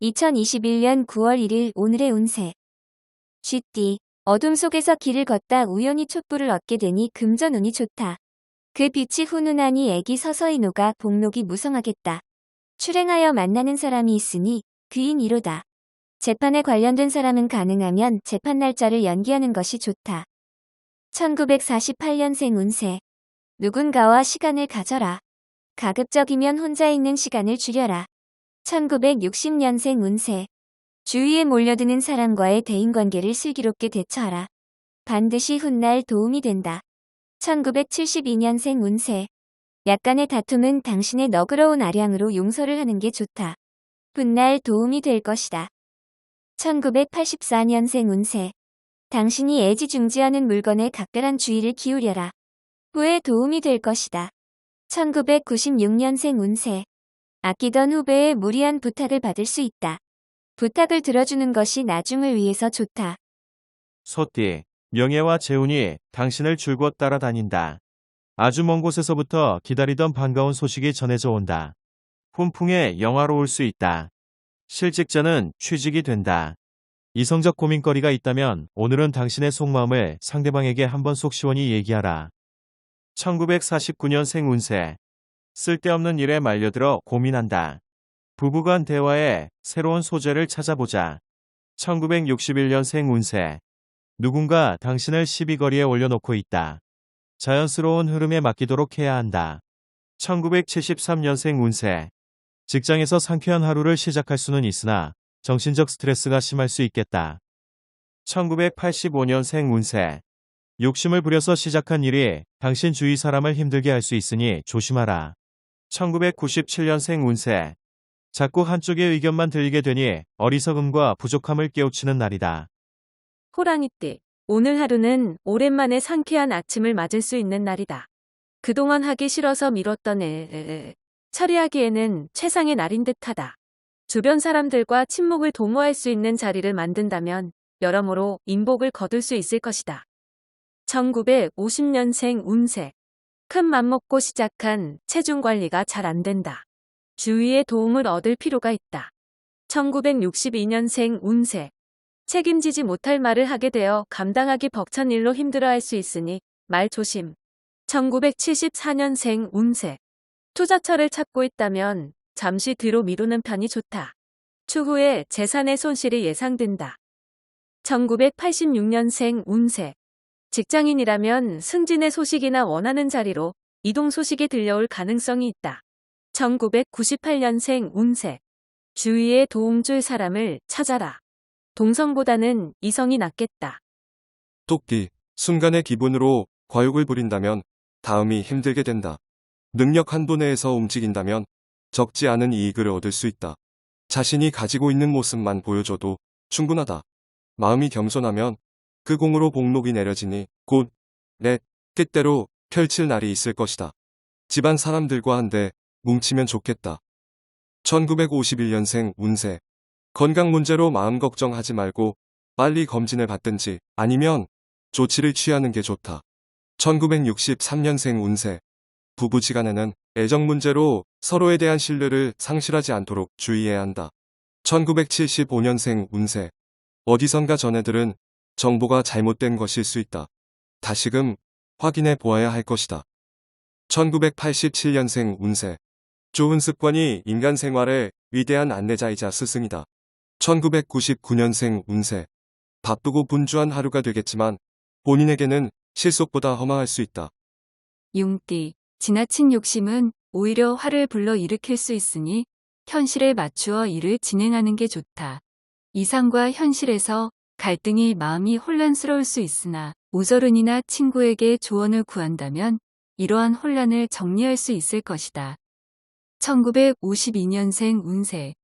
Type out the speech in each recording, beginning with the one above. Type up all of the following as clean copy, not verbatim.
2021년 9월 1일 오늘의 운세. 쥐띠. 어둠 속에서 길을 걷다 우연히 촛불을 얻게 되니 금전운이 좋다. 그 빛이 훈훈하니 애기 서서히 녹아 복록이 무성하겠다. 출행하여 만나는 사람이 있으니 귀인 이로다. 재판에 관련된 사람은 가능하면 재판 날짜를 연기하는 것이 좋다. 1948년생 운세. 누군가와 시간을 가져라. 가급적이면 혼자 있는 시간을 줄여라. 1960년생 운세. 주위에 몰려드는 사람과의 대인관계를 슬기롭게 대처하라. 반드시 훗날 도움이 된다. 1972년생 운세. 약간의 다툼은 당신의 너그러운 아량으로 용서를 하는 게 좋다. 훗날 도움이 될 것이다. 1984년생 운세. 당신이 애지중지하는 물건에 각별한 주의를 기울여라. 후에 도움이 될 것이다. 1996년생 운세. 아끼던 후배의 무리한 부탁을 받을 수 있다. 부탁을 들어주는 것이 나중을 위해서 좋다. 소띠, 명예와 재운이 당신을 줄곧 따라다닌다. 아주 먼 곳에서부터 기다리던 반가운 소식이 전해져 온다. 훈풍에 영화로울 수 있다. 실직자는 취직이 된다. 이성적 고민거리가 있다면 오늘은 당신의 속마음을 상대방에게 한번 속 시원히 얘기하라. 1949년생 운세. 쓸데없는 일에 말려들어 고민한다. 부부간 대화에 새로운 소재를 찾아보자. 1961년생 운세. 누군가 당신을 시비거리에 올려놓고 있다. 자연스러운 흐름에 맡기도록 해야 한다. 1973년생 운세. 직장에서 상쾌한 하루를 시작할 수는 있으나 정신적 스트레스가 심할 수 있겠다. 1985년생 운세. 욕심을 부려서 시작한 일이 당신 주위 사람을 힘들게 할 수 있으니 조심하라. 1997년생 운세. 자꾸 한쪽의 의견만 들리게 되니 어리석음과 부족함을 깨우치는 날이다. 호랑이띠. 오늘 하루는 오랜만에 상쾌한 아침을 맞을 수 있는 날이다. 그동안 하기 싫어서 미뤘던 일 처리하기에는 최상의 날인 듯하다. 주변 사람들과 친목을 도모할 수 있는 자리를 만든다면 여러모로 인복을 거둘 수 있을 것이다. 1950년생 운세. 큰 맘먹고 시작한 체중 관리가 잘 안 된다. 주위의 도움을 얻을 필요가 있다. 1962년생 운세. 책임지지 못할 말을 하게 되어 감당하기 벅찬 일로 힘들어할 수 있으니 말 조심. 1974년생 운세. 투자처를 찾고 있다면 잠시 뒤로 미루는 편이 좋다. 추후에 재산의 손실이 예상된다. 1986년생 운세. 직장인이라면 승진의 소식이나 원하는 자리로 이동 소식이 들려올 가능성이 있다. 1998년생 운세. 주위에 도움 줄 사람을 찾아라. 동성보다는 이성이 낫겠다. 토끼, 순간의 기분으로 과욕을 부린다면 다음이 힘들게 된다. 능력 한도 내에서 움직인다면 적지 않은 이익을 얻을 수 있다. 자신이 가지고 있는 모습만 보여줘도 충분하다. 마음이 겸손하면 그 공으로 복록이 내려지니 곧 내 뜻대로 펼칠 날이 있을 것이다. 집안 사람들과 한데 뭉치면 좋겠다. 1951년생 운세. 건강 문제로 마음 걱정하지 말고 빨리 검진을 받든지 아니면 조치를 취하는 게 좋다. 1963년생 운세. 부부지간에는 애정 문제로 서로에 대한 신뢰를 상실하지 않도록 주의해야 한다. 1975년생 운세. 어디선가 전해들은 정보가 잘못된 것일 수 있다. 다시금 확인해 보아야 할 것이다. 1987년생 운세. 좋은 습관이 인간 생활의 위대한 안내자이자 스승이다. 1999년생 운세. 바쁘고 분주한 하루가 되겠지만 본인에게는 실속보다 허망할 수 있다. 용띠. 지나친 욕심은 오히려 화를 불러일으킬 수 있으니 현실에 맞추어 일을 진행하는 게 좋다. 이상과 현실에서 갈등이 마음이 혼란스러울 수 있으나 오저른이나 친구에게 조언을 구한다면 이러한 혼란을 정리할 수 있을 것이다. 1952년생 운세.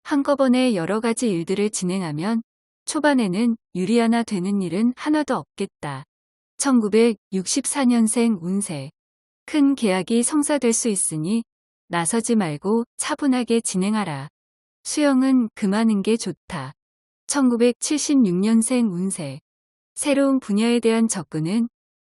한꺼번에 여러 가지 일들을 진행하면 초반에는 유리하나 되는 일은 하나도 없겠다. 1964년생 운세. 큰 계약이 성사될 수 있으니 나서지 말고 차분하게 진행하라. 수영은 금하는 게 좋다. 1976년생 운세. 새로운 분야에 대한 접근은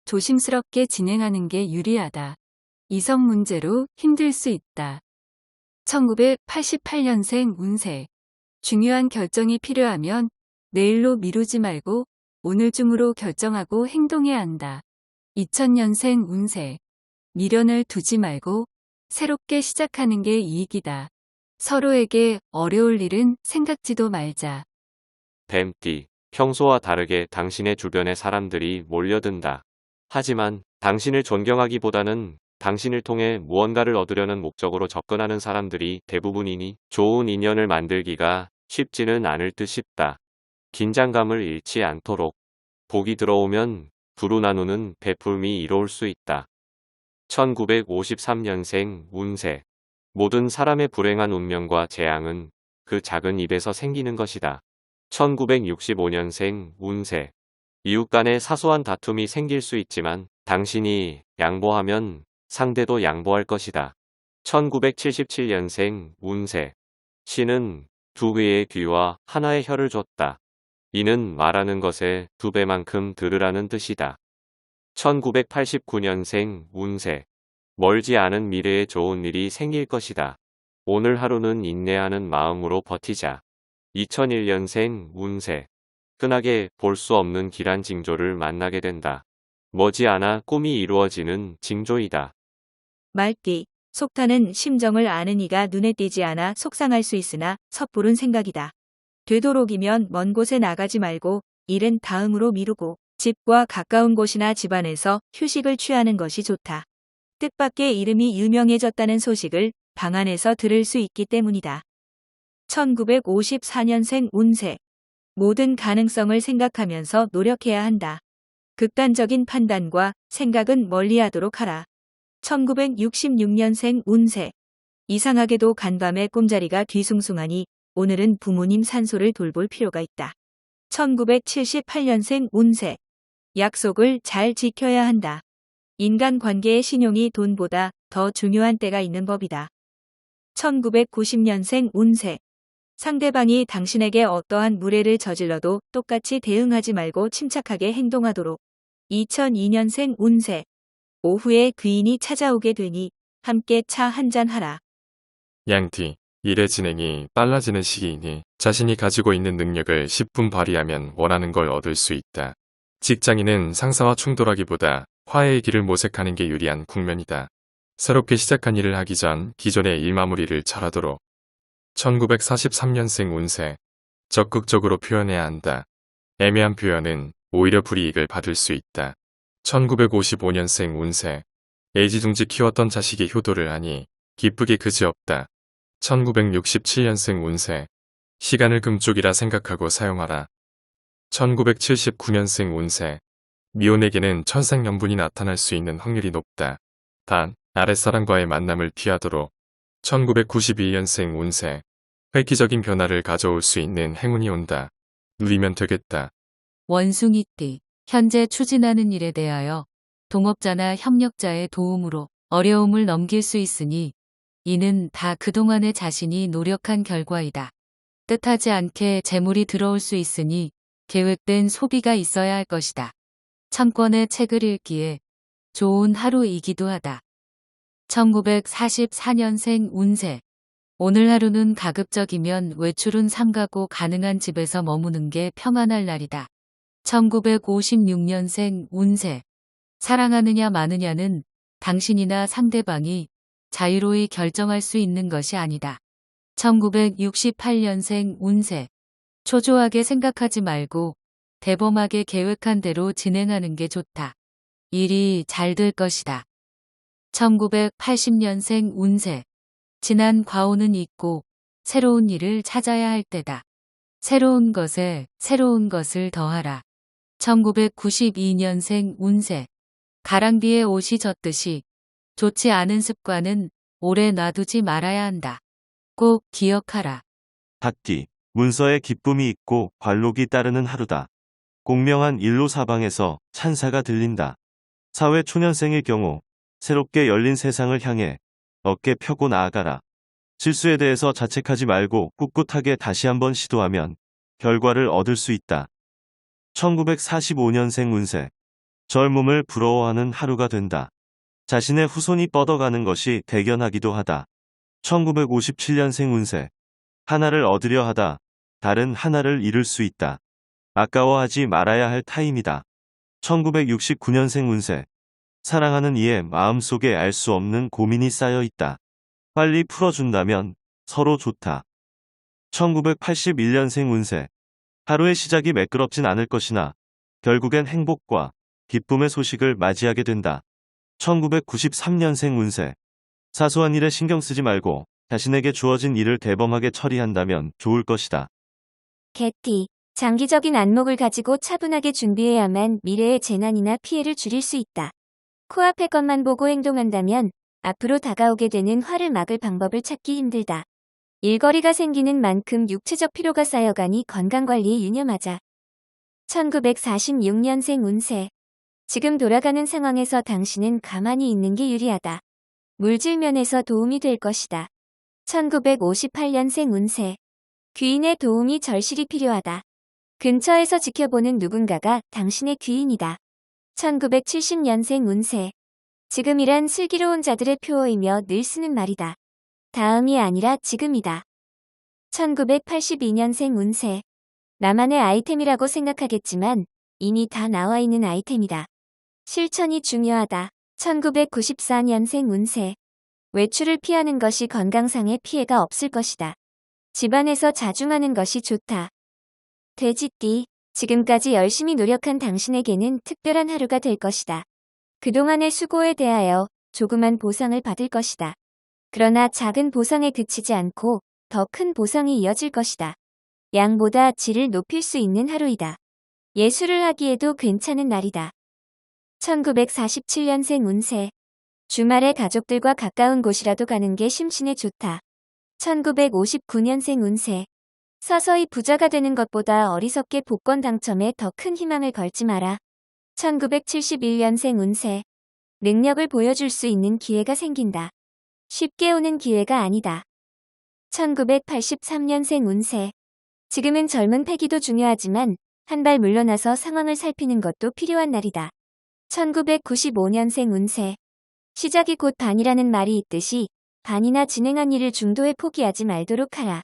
조심스럽게 진행하는 게 유리하다. 이성 문제로 힘들 수 있다. 1988년생 운세. 중요한 결정이 필요하면 내일로 미루지 말고 오늘 중으로 결정하고 행동해야 한다. 2000년생 운세. 미련을 두지 말고 새롭게 시작하는 게 이익이다. 서로에게 어려울 일은 생각지도 말자. 뱀띠, 평소와 다르게 당신의 주변에 사람들이 몰려든다. 하지만 당신을 존경하기보다는 당신을 통해 무언가를 얻으려는 목적으로 접근하는 사람들이 대부분이니 좋은 인연을 만들기가 쉽지는 않을 듯 싶다. 긴장감을 잃지 않도록. 복이 들어오면 두루 나누는 베풀미 이로울 수 있다. 1953년생 운세. 모든 사람의 불행한 운명과 재앙은 그 작은 입에서 생기는 것이다. 1965년생 운세. 이웃 간의 사소한 다툼이 생길 수 있지만 당신이 양보하면 상대도 양보할 것이다. 1977년생 운세. 신은 두 개의 귀와 하나의 혀를 줬다. 이는 말하는 것에 2배만큼 들으라는 뜻이다. 1989년생 운세. 멀지 않은 미래에 좋은 일이 생길 것이다. 오늘 하루는 인내하는 마음으로 버티자. 2001년생 운세. 흔하게 볼 수 없는 길한 징조를 만나게 된다. 머지않아 꿈이 이루어지는 징조이다. 말띠, 속타는 심정을 아는 이가 눈에 띄지 않아 속상할 수 있으나 섣부른 생각이다. 되도록이면 먼 곳에 나가지 말고 일은 다음으로 미루고 집과 가까운 곳이나 집안에서 휴식을 취하는 것이 좋다. 뜻밖의 이름이 유명해졌다는 소식을 방 안에서 들을 수 있기 때문이다. 1954년생 운세. 모든 가능성을 생각하면서 노력해야 한다. 극단적인 판단과 생각은 멀리하도록 하라. 1966년생 운세. 이상하게도 간밤에 꿈자리가 뒤숭숭하니 오늘은 부모님 산소를 돌볼 필요가 있다. 1978년생 운세. 약속을 잘 지켜야 한다. 인간관계의 신용이 돈보다 더 중요한 때가 있는 법이다. 1990년생 운세. 상대방이 당신에게 어떠한 무례를 저질러도 똑같이 대응하지 말고 침착하게 행동하도록. 2002년생 운세. 오후에 귀인이 찾아오게 되니 함께 차 한잔 하라. 양띠, 일의 진행이 빨라지는 시기이니 자신이 가지고 있는 능력을 10분 발휘하면 원하는 걸 얻을 수 있다. 직장인은 상사와 충돌하기보다 화해의 길을 모색하는 게 유리한 국면이다. 새롭게 시작한 일을 하기 전 기존의 일 마무리를 잘하도록. 1943년생 운세. 적극적으로 표현해야 한다. 애매한 표현은 오히려 불이익을 받을 수 있다. 1955년생 운세. 애지중지 키웠던 자식이 효도를 하니 기쁘게 그지없다. 1967년생 운세. 시간을 금쪽이라 생각하고 사용하라. 1979년생 운세. 미혼에게는 천생연분이 나타날 수 있는 확률이 높다. 단, 아랫사람과의 만남을 피하도록. 1992년생 운세. 획기적인 변화를 가져올 수 있는 행운이 온다. 누리면 되겠다. 원숭이띠. 현재 추진하는 일에 대하여 동업자나 협력자의 도움으로 어려움을 넘길 수 있으니 이는 다 그동안의 자신이 노력한 결과이다. 뜻하지 않게 재물이 들어올 수 있으니 계획된 소비가 있어야 할 것이다. 참권의 책을 읽기에 좋은 하루이기도 하다. 1944년생 운세. 오늘 하루는 가급적이면 외출은 삼가고 가능한 집에서 머무는 게 평안할 날이다. 1956년생 운세. 사랑하느냐 마느냐는 당신이나 상대방이 자유로이 결정할 수 있는 것이 아니다. 1968년생 운세. 초조하게 생각하지 말고 대범하게 계획한 대로 진행하는 게 좋다. 일이 잘 될 것이다. 1980년생 운세. 지난 과오는 잊고 새로운 일을 찾아야 할 때다. 새로운 것에 새로운 것을 더하라. 1992년생 운세. 가랑비에 옷이 젖듯이 좋지 않은 습관은 오래 놔두지 말아야 한다. 꼭 기억하라. 닭띠, 문서에 기쁨이 있고 관록이 따르는 하루다. 공명한 일로 사방에서 찬사가 들린다. 사회 초년생일 경우 새롭게 열린 세상을 향해 어깨 펴고 나아가라. 실수에 대해서 자책하지 말고 꿋꿋하게 다시 한번 시도하면 결과를 얻을 수 있다. 1945년생 운세. 젊음을 부러워하는 하루가 된다. 자신의 후손이 뻗어가는 것이 대견하기도 하다. 1957년생 운세. 하나를 얻으려 하다 다른 하나를 잃을 수 있다. 아까워하지 말아야 할 타임이다. 1969년생 운세. 사랑하는 이의 마음속에 알 수 없는 고민이 쌓여 있다. 빨리 풀어준다면 서로 좋다. 1981년생 운세. 하루의 시작이 매끄럽진 않을 것이나 결국엔 행복과 기쁨의 소식을 맞이하게 된다. 1993년생 운세. 사소한 일에 신경 쓰지 말고 자신에게 주어진 일을 대범하게 처리한다면 좋을 것이다. 개띠. 장기적인 안목을 가지고 차분하게 준비해야만 미래의 재난이나 피해를 줄일 수 있다. 코앞의 것만 보고 행동한다면 앞으로 다가오게 되는 화를 막을 방법을 찾기 힘들다. 일거리가 생기는 만큼 육체적 피로가 쌓여가니 건강관리에 유념하자. 1946년생 운세. 지금 돌아가는 상황에서 당신은 가만히 있는 게 유리하다. 물질 면에서 도움이 될 것이다. 1958년생 운세. 귀인의 도움이 절실히 필요하다. 근처에서 지켜보는 누군가가 당신의 귀인이다. 1970년생 운세. 지금이란 슬기로운 자들의 표어이며 늘 쓰는 말이다. 다음이 아니라 지금이다. 1982년생 운세. 나만의 아이템이라고 생각하겠지만 이미 다 나와 있는 아이템이다. 실천이 중요하다. 1994년생 운세. 외출을 피하는 것이 건강상의 피해가 없을 것이다. 집안에서 자중하는 것이 좋다. 돼지띠. 지금까지 열심히 노력한 당신에게는 특별한 하루가 될 것이다. 그동안의 수고에 대하여 조그만 보상을 받을 것이다. 그러나 작은 보상에 그치지 않고 더 큰 보상이 이어질 것이다. 양보다 질을 높일 수 있는 하루이다. 예술을 하기에도 괜찮은 날이다. 1947년생 운세. 주말에 가족들과 가까운 곳이라도 가는 게 심신에 좋다. 1959년생 운세. 서서히 부자가 되는 것보다 어리석게 복권 당첨에 더 큰 희망을 걸지 마라. 1971년생 운세. 능력을 보여줄 수 있는 기회가 생긴다. 쉽게 오는 기회가 아니다. 1983년생 운세. 지금은 젊은 패기도 중요하지만 한 발 물러나서 상황을 살피는 것도 필요한 날이다. 1995년생 운세. 시작이 곧 반이라는 말이 있듯이 반이나 진행한 일을 중도에 포기하지 말도록 하라.